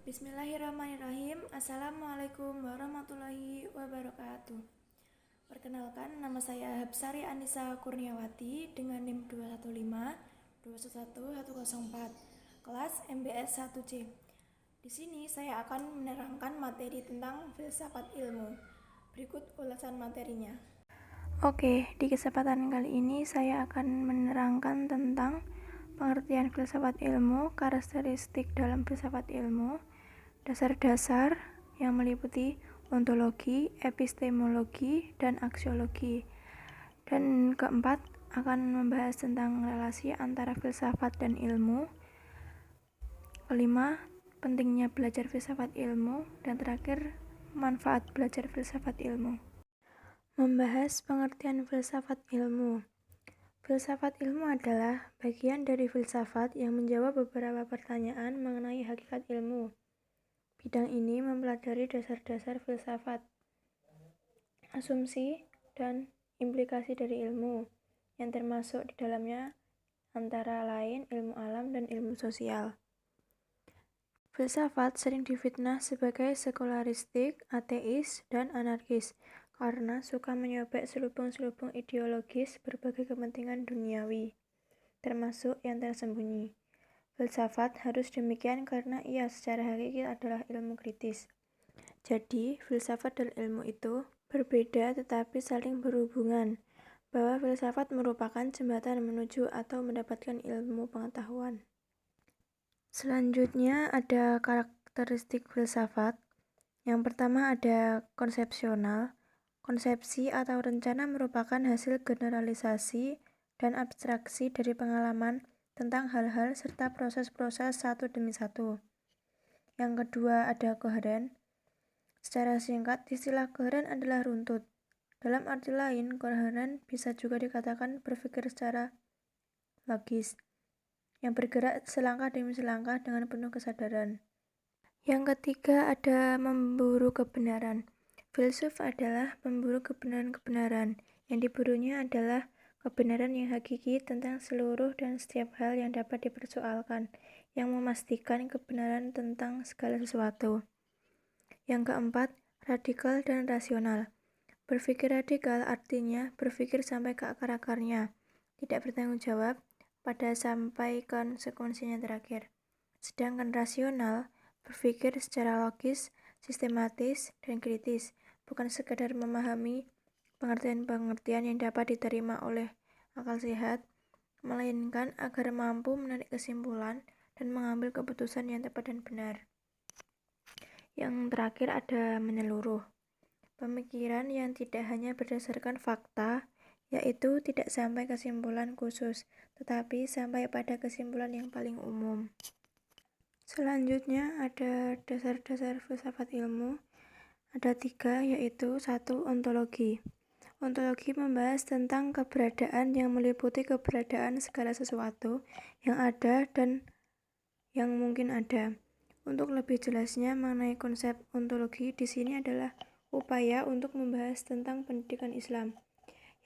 Bismillahirrahmanirrahim. Assalamualaikum warahmatullahi wabarakatuh. Perkenalkan, nama saya Habsari Anissa Kurniawati dengan NIM 215 211 104, kelas MBS 1C. Di sini saya akan menerangkan materi tentang filsafat ilmu. Berikut ulasan materinya. Oke, di kesempatan kali ini saya akan menerangkan tentang pengertian filsafat ilmu, karakteristik dalam filsafat ilmu, dasar-dasar yang meliputi ontologi, epistemologi, dan aksiologi. Dan keempat, akan membahas tentang relasi antara filsafat dan ilmu. Kelima, pentingnya belajar filsafat ilmu. Dan terakhir, manfaat belajar filsafat ilmu. Membahas pengertian filsafat ilmu. Filsafat ilmu adalah bagian dari filsafat yang menjawab beberapa pertanyaan mengenai hakikat ilmu. Bidang ini mempelajari dasar-dasar filsafat, asumsi, dan implikasi dari ilmu, yang termasuk di dalamnya antara lain ilmu alam dan ilmu sosial. Filsafat sering difitnah sebagai sekularistik, ateis, dan anarkis karena suka menyobek selubung-selubung ideologis berbagai kepentingan duniawi, termasuk yang tersembunyi. Filsafat harus demikian karena ia secara hakiki adalah ilmu kritis. Jadi, filsafat dan ilmu itu berbeda tetapi saling berhubungan, bahwa filsafat merupakan jembatan menuju atau mendapatkan ilmu pengetahuan. Selanjutnya ada karakteristik filsafat. Yang pertama ada konsepsional. Konsepsi atau rencana merupakan hasil generalisasi dan abstraksi dari pengalaman tentang hal-hal serta proses-proses satu demi satu. Yang kedua ada koheren. Secara singkat, istilah koheren adalah runtut. Dalam arti lain, koheren bisa juga dikatakan berpikir secara logis, yang bergerak selangkah demi selangkah dengan penuh kesadaran. Yang ketiga ada memburu kebenaran. Filsuf adalah pemburu kebenaran-kebenaran. Yang diburunya adalah kebenaran yang hakiki tentang seluruh dan setiap hal yang dapat dipersoalkan, yang memastikan kebenaran tentang segala sesuatu. Yang keempat, radikal dan rasional. Berpikir radikal artinya berpikir sampai ke akar-akarnya, tidak bertanggung jawab pada sampai konsekuensinya terakhir. Sedangkan rasional berpikir secara logis, sistematis, dan kritis, bukan sekadar memahami pengertian-pengertian yang dapat diterima oleh akal sehat, melainkan agar mampu menarik kesimpulan dan mengambil keputusan yang tepat dan benar. Yang terakhir ada menyeluruh. Pemikiran yang tidak hanya berdasarkan fakta, yaitu tidak sampai kesimpulan khusus, tetapi sampai pada kesimpulan yang paling umum. Selanjutnya ada dasar-dasar filsafat ilmu. Ada 3, yaitu 1. Ontologi. Ontologi membahas tentang keberadaan yang meliputi keberadaan segala sesuatu yang ada dan yang mungkin ada. Untuk lebih jelasnya mengenai konsep ontologi di sini adalah upaya untuk membahas tentang pendidikan Islam.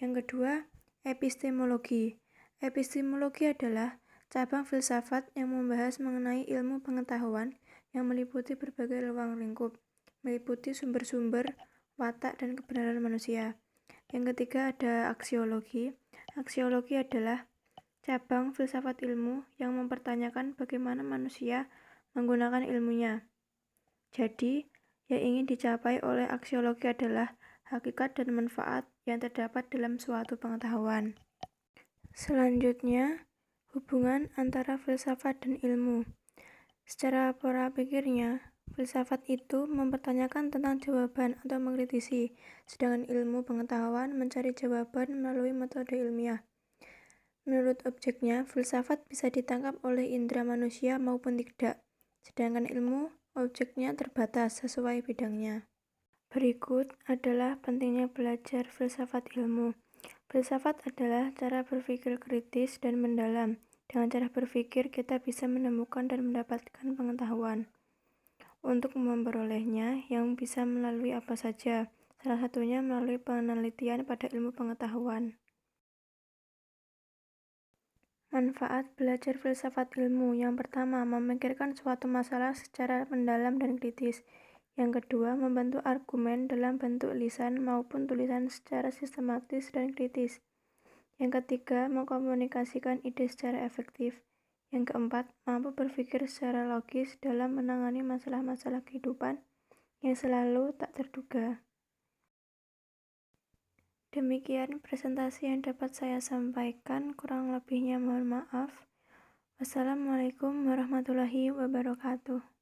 Yang kedua, epistemologi. Epistemologi adalah cabang filsafat yang membahas mengenai ilmu pengetahuan yang meliputi berbagai ruang lingkup, meliputi sumber-sumber, watak, dan kebenaran manusia. Yang ketiga ada aksiologi. Aksiologi adalah cabang filsafat ilmu yang mempertanyakan bagaimana manusia menggunakan ilmunya. Jadi, yang ingin dicapai oleh aksiologi adalah hakikat dan manfaat yang terdapat dalam suatu pengetahuan. Selanjutnya, hubungan antara filsafat dan ilmu. Secara pola pikirnya, filsafat itu mempertanyakan tentang jawaban atau mengkritisi, sedangkan ilmu pengetahuan mencari jawaban melalui metode ilmiah. Menurut objeknya, filsafat bisa ditangkap oleh indera manusia maupun tidak, sedangkan ilmu objeknya terbatas sesuai bidangnya. Berikut adalah pentingnya belajar filsafat ilmu. Filsafat adalah cara berpikir kritis dan mendalam. Dengan cara berpikir, kita bisa menemukan dan mendapatkan pengetahuan. Untuk memperolehnya, yang bisa melalui apa saja, salah satunya melalui penelitian pada ilmu pengetahuan. Manfaat belajar filsafat ilmu. Yang pertama, memikirkan suatu masalah secara mendalam dan kritis. Yang kedua, membentuk argumen dalam bentuk lisan maupun tulisan secara sistematis dan kritis. Yang ketiga, mengkomunikasikan ide secara efektif. Yang keempat, mampu berpikir secara logis dalam menangani masalah-masalah kehidupan yang selalu tak terduga. Demikian presentasi yang dapat saya sampaikan, kurang lebihnya mohon maaf. Wassalamualaikum warahmatullahi wabarakatuh.